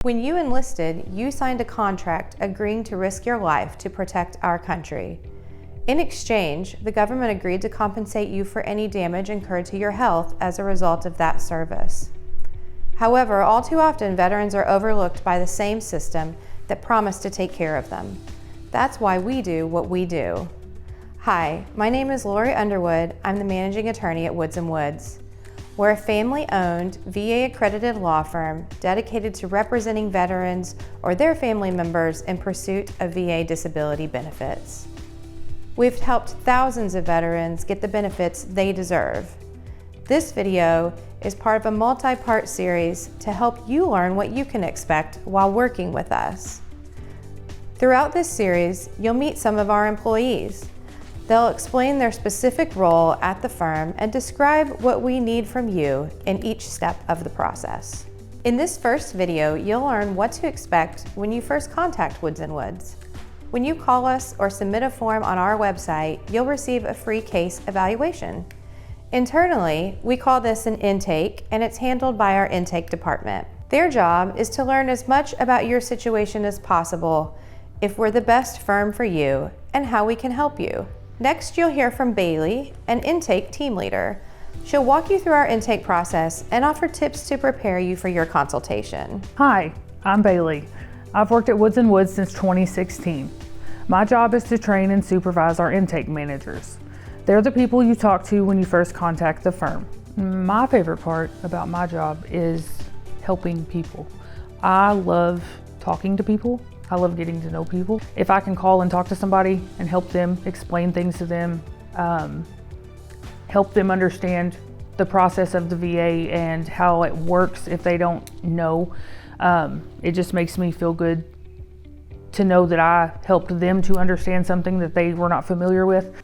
When you enlisted, you signed a contract agreeing to risk your life to protect our country. In exchange, the government agreed to compensate you for any damage incurred to your health as a result of that service. However, all too often, veterans are overlooked by the same system that promised to take care of them. That's why we do what we do. Hi, my name is Lori Underwood. I'm the managing attorney at Woods & Woods. We're a family-owned, VA-accredited law firm dedicated to representing veterans or their family members in pursuit of VA disability benefits. We've helped thousands of veterans get the benefits they deserve. This video is part of a multi-part series to help you learn what you can expect while working with us. Throughout this series, you'll meet some of our employees. They'll explain their specific role at the firm and describe what we need from you in each step of the process. In this first video, you'll learn what to expect when you first contact Woods & Woods. When you call us or submit a form on our website, you'll receive a free case evaluation. Internally, we call this an intake, and it's handled by our intake department. Their job is to learn as much about your situation as possible, if we're the best firm for you, and how we can help you. Next, you'll hear from Bailey, an intake team leader. She'll walk you through our intake process and offer tips to prepare you for your consultation. Hi, I'm Bailey. I've worked at Woods & Woods since 2016. My job is to train and supervise our intake managers. They're the people you talk to when you first contact the firm. My favorite part about my job is helping people. I love talking to people. I love getting to know people. If I can call and talk to somebody and help them, explain things to them, help them understand the process of the VA and how it works if they don't know, it just makes me feel good to know that I helped them to understand something that they were not familiar with.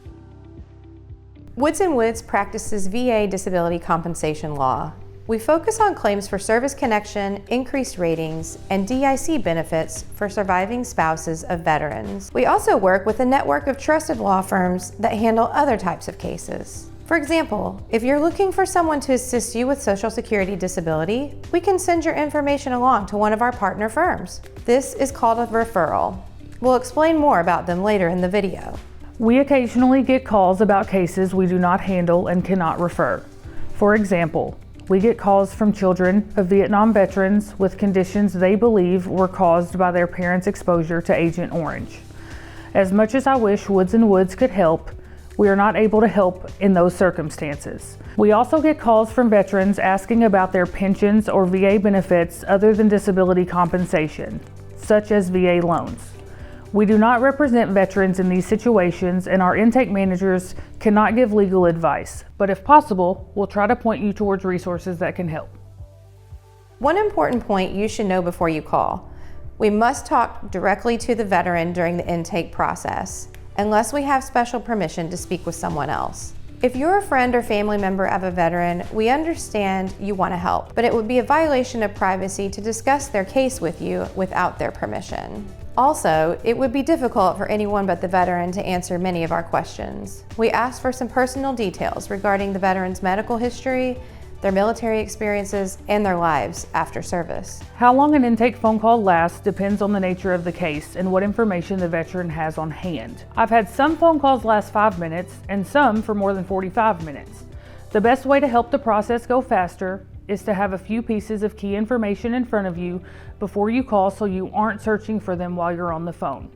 Woods & Woods practices VA disability compensation law. We focus on claims for service connection, increased ratings, and DIC benefits for surviving spouses of veterans. We also work with a network of trusted law firms that handle other types of cases. For example, if you're looking for someone to assist you with Social Security disability, we can send your information along to one of our partner firms. This is called a referral. We'll explain more about them later in the video. We occasionally get calls about cases we do not handle and cannot refer. For example, we get calls from children of Vietnam veterans with conditions they believe were caused by their parents' exposure to Agent Orange. As much as I wish Woods & Woods could help, we are not able to help in those circumstances. We also get calls from veterans asking about their pensions or VA benefits other than disability compensation, such as VA loans. We do not represent veterans in these situations, and our intake managers cannot give legal advice, but if possible, we'll try to point you towards resources that can help. One important point you should know before you call: we must talk directly to the veteran during the intake process, unless we have special permission to speak with someone else. If you're a friend or family member of a veteran, we understand you want to help, but it would be a violation of privacy to discuss their case with you without their permission. Also, it would be difficult for anyone but the veteran to answer many of our questions. We ask for some personal details regarding the veteran's medical history, their military experiences, and their lives after service. How long an intake phone call lasts depends on the nature of the case and what information the veteran has on hand. I've had some phone calls last 5 minutes and some for more than 45 minutes. The best way to help the process go faster is to have a few pieces of key information in front of you before you call so you aren't searching for them while you're on the phone.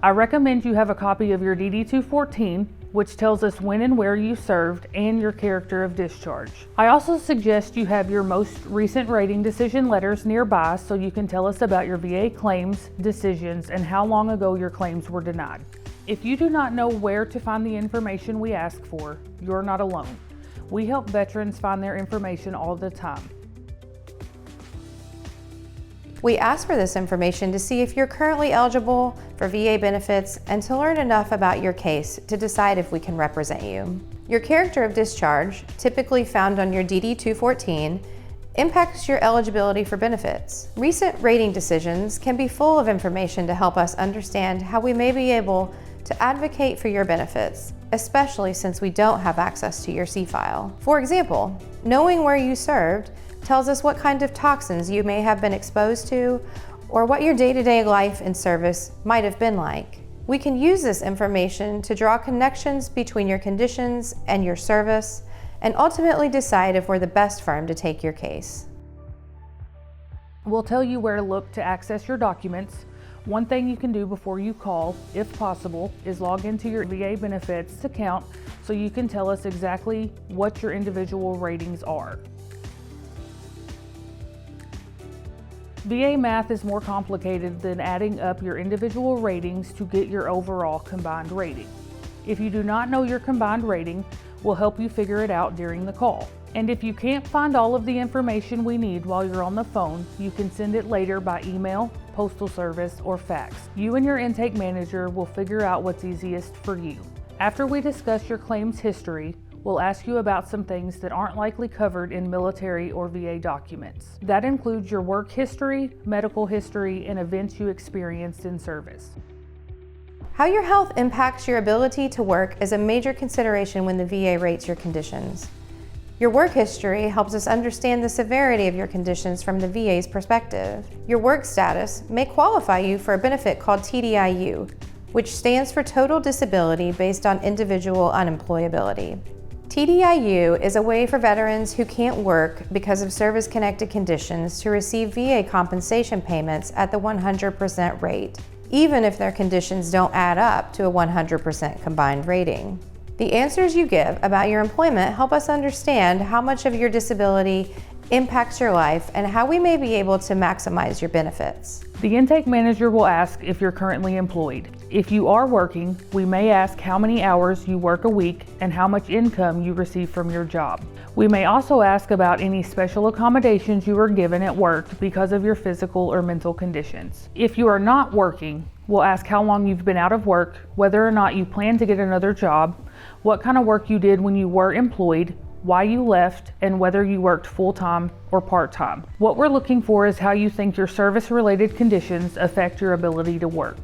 I recommend you have a copy of your DD-214, which tells us when and where you served and your character of discharge. I also suggest you have your most recent rating decision letters nearby so you can tell us about your VA claims, decisions, and how long ago your claims were denied. If you do not know where to find the information we ask for, you're not alone. We help veterans find their information all the time. We ask for this information to see if you're currently eligible for VA benefits and to learn enough about your case to decide if we can represent you. Your character of discharge, typically found on your DD-214, impacts your eligibility for benefits. Recent rating decisions can be full of information to help us understand how we may be able to advocate for your benefits, especially since we don't have access to your C-file. For example, knowing where you served tells us what kind of toxins you may have been exposed to or what your day-to-day life in service might have been like. We can use this information to draw connections between your conditions and your service and ultimately decide if we're the best firm to take your case. We'll tell you where to look to access your documents. One thing you can do before you call, if possible, is log into your VA benefits account so you can tell us exactly what your individual ratings are. VA math is more complicated than adding up your individual ratings to get your overall combined rating. If you do not know your combined rating, we'll help you figure it out during the call. And if you can't find all of the information we need while you're on the phone, you can send it later by email, postal service, or fax. You and your intake manager will figure out what's easiest for you. After we discuss your claims history, we'll ask you about some things that aren't likely covered in military or VA documents. That includes your work history, medical history, and events you experienced in service. How your health impacts your ability to work is a major consideration when the VA rates your conditions. Your work history helps us understand the severity of your conditions from the VA's perspective. Your work status may qualify you for a benefit called TDIU, which stands for Total Disability based on Individual Unemployability. TDIU is a way for veterans who can't work because of service-connected conditions to receive VA compensation payments at the 100% rate, even if their conditions don't add up to a 100% combined rating. The answers you give about your employment help us understand how much of your disability impacts your life and how we may be able to maximize your benefits. The intake manager will ask if you're currently employed. If you are working, we may ask how many hours you work a week and how much income you receive from your job. We may also ask about any special accommodations you were given at work because of your physical or mental conditions. If you are not working, we'll ask how long you've been out of work, whether or not you plan to get another job, what kind of work you did when you were employed, why you left, and whether you worked full-time or part-time. What we're looking for is how you think your service-related conditions affect your ability to work.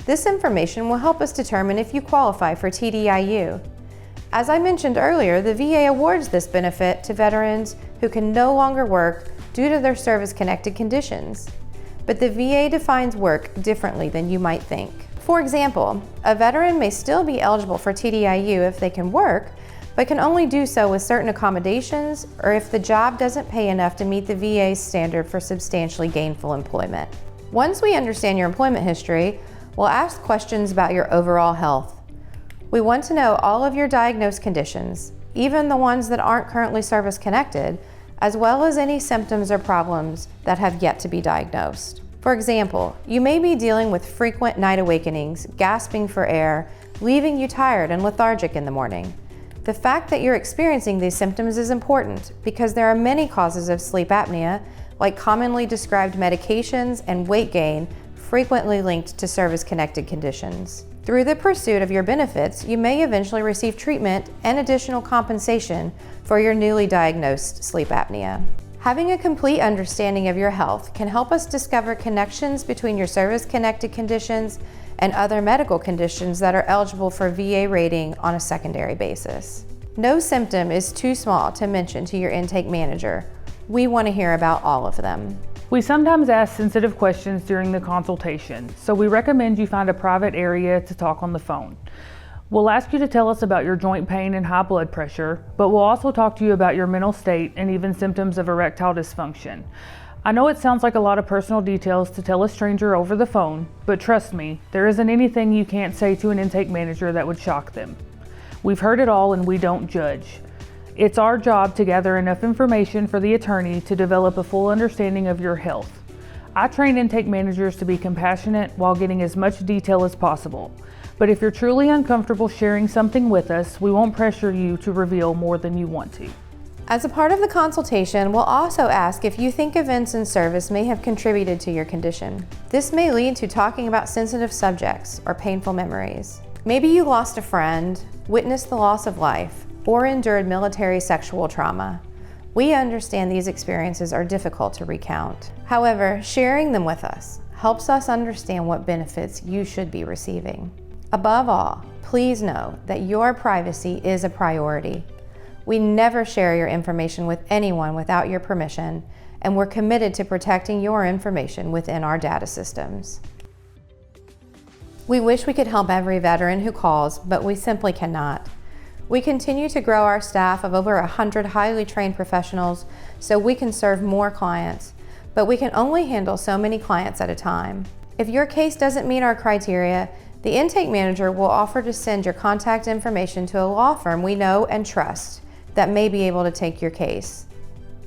This information will help us determine if you qualify for TDIU. As I mentioned earlier, the VA awards this benefit to veterans who can no longer work due to their service-connected conditions. But the VA defines work differently than you might think. For example, a veteran may still be eligible for TDIU if they can work, but can only do so with certain accommodations or if the job doesn't pay enough to meet the VA's standard for substantially gainful employment. Once we understand your employment history, we'll ask questions about your overall health. We want to know all of your diagnosed conditions, even the ones that aren't currently service-connected, as well as any symptoms or problems that have yet to be diagnosed. For example, you may be dealing with frequent night awakenings, gasping for air, leaving you tired and lethargic in the morning. The fact that you're experiencing these symptoms is important because there are many causes of sleep apnea, like commonly described medications and weight gain, frequently linked to service-connected conditions. Through the pursuit of your benefits, you may eventually receive treatment and additional compensation for your newly diagnosed sleep apnea. Having a complete understanding of your health can help us discover connections between your service-connected conditions and other medical conditions that are eligible for VA rating on a secondary basis. No symptom is too small to mention to your intake manager. We want to hear about all of them. We sometimes ask sensitive questions during the consultation, so we recommend you find a private area to talk on the phone. We'll ask you to tell us about your joint pain and high blood pressure, but we'll also talk to you about your mental state and even symptoms of erectile dysfunction. I know it sounds like a lot of personal details to tell a stranger over the phone, but trust me, there isn't anything you can't say to an intake manager that would shock them. We've heard it all and we don't judge. It's our job to gather enough information for the attorney to develop a full understanding of your health. I train intake managers to be compassionate while getting as much detail as possible. But if you're truly uncomfortable sharing something with us, we won't pressure you to reveal more than you want to. As a part of the consultation, we'll also ask if you think events in service may have contributed to your condition. This may lead to talking about sensitive subjects or painful memories. Maybe you lost a friend, witnessed the loss of life, or endured military sexual trauma. We understand these experiences are difficult to recount. However, sharing them with us helps us understand what benefits you should be receiving. Above all, please know that your privacy is a priority. We never share your information with anyone without your permission, and we're committed to protecting your information within our data systems. We wish we could help every veteran who calls, but we simply cannot. We continue to grow our staff of over 100 highly trained professionals so we can serve more clients, but we can only handle so many clients at a time. If your case doesn't meet our criteria, the intake manager will offer to send your contact information to a law firm we know and trust that may be able to take your case.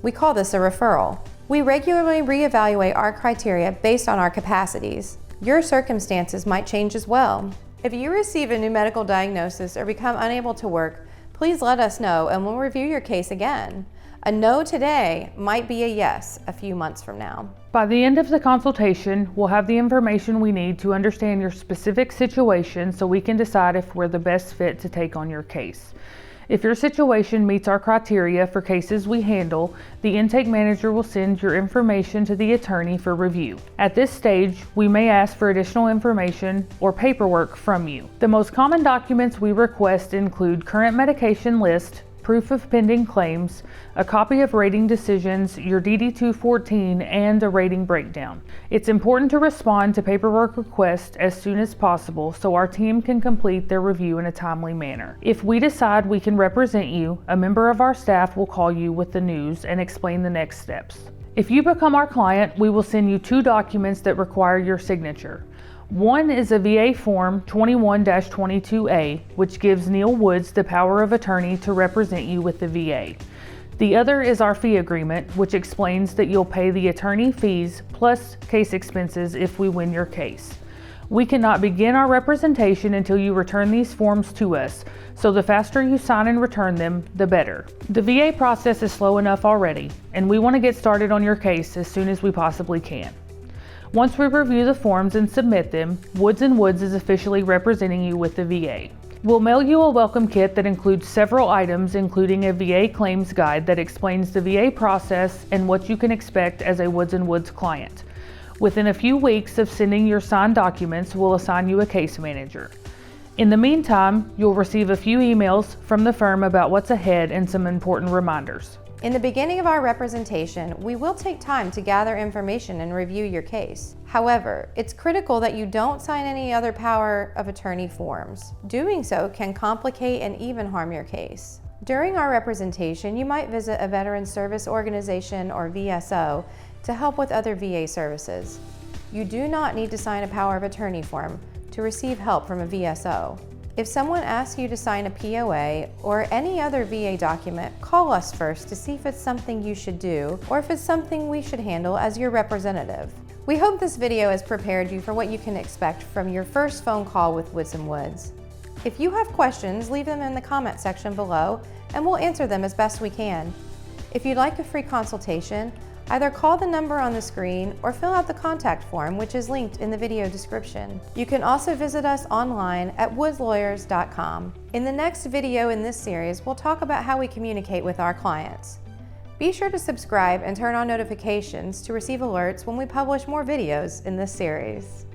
We call this a referral. We regularly reevaluate our criteria based on our capacities. Your circumstances might change as well. If you receive a new medical diagnosis or become unable to work, please let us know and we'll review your case again. A no today might be a yes a few months from now. By the end of the consultation, we'll have the information we need to understand your specific situation so we can decide if we're the best fit to take on your case. If your situation meets our criteria for cases we handle, the intake manager will send your information to the attorney for review. At this stage, we may ask for additional information or paperwork from you. The most common documents we request include current medication list, proof of pending claims, a copy of rating decisions, your DD-214, and a rating breakdown. It's important to respond to paperwork requests as soon as possible so our team can complete their review in a timely manner. If we decide we can represent you, a member of our staff will call you with the news and explain the next steps. If you become our client, we will send you 2 documents that require your signature. One is a VA Form 21-22A, which gives Neil Woods the power of attorney to represent you with the VA. The other is our fee agreement, which explains that you'll pay the attorney fees plus case expenses if we win your case. We cannot begin our representation until you return these forms to us, so the faster you sign and return them, the better. The VA process is slow enough already, and we want to get started on your case as soon as we possibly can. Once we review the forms and submit them, Woods & Woods is officially representing you with the VA. We'll mail you a welcome kit that includes several items, including a VA claims guide that explains the VA process and what you can expect as a Woods & Woods client. Within a few weeks of sending your signed documents, we'll assign you a case manager. In the meantime, you'll receive a few emails from the firm about what's ahead and some important reminders. In the beginning of our representation, we will take time to gather information and review your case. However, it's critical that you don't sign any other power of attorney forms. Doing so can complicate and even harm your case. During our representation, you might visit a veteran service organization or VSO to help with other VA services. You do not need to sign a power of attorney form to receive help from a VSO. If someone asks you to sign a POA or any other VA document, call us first to see if it's something you should do or if it's something we should handle as your representative. We hope this video has prepared you for what you can expect from your first phone call with Woods & Woods. If you have questions, leave them in the comment section below and we'll answer them as best we can. If you'd like a free consultation, either call the number on the screen or fill out the contact form, which is linked in the video description. You can also visit us online at woodslawyers.com. In the next video in this series, we'll talk about how we communicate with our clients. Be sure to subscribe and turn on notifications to receive alerts when we publish more videos in this series.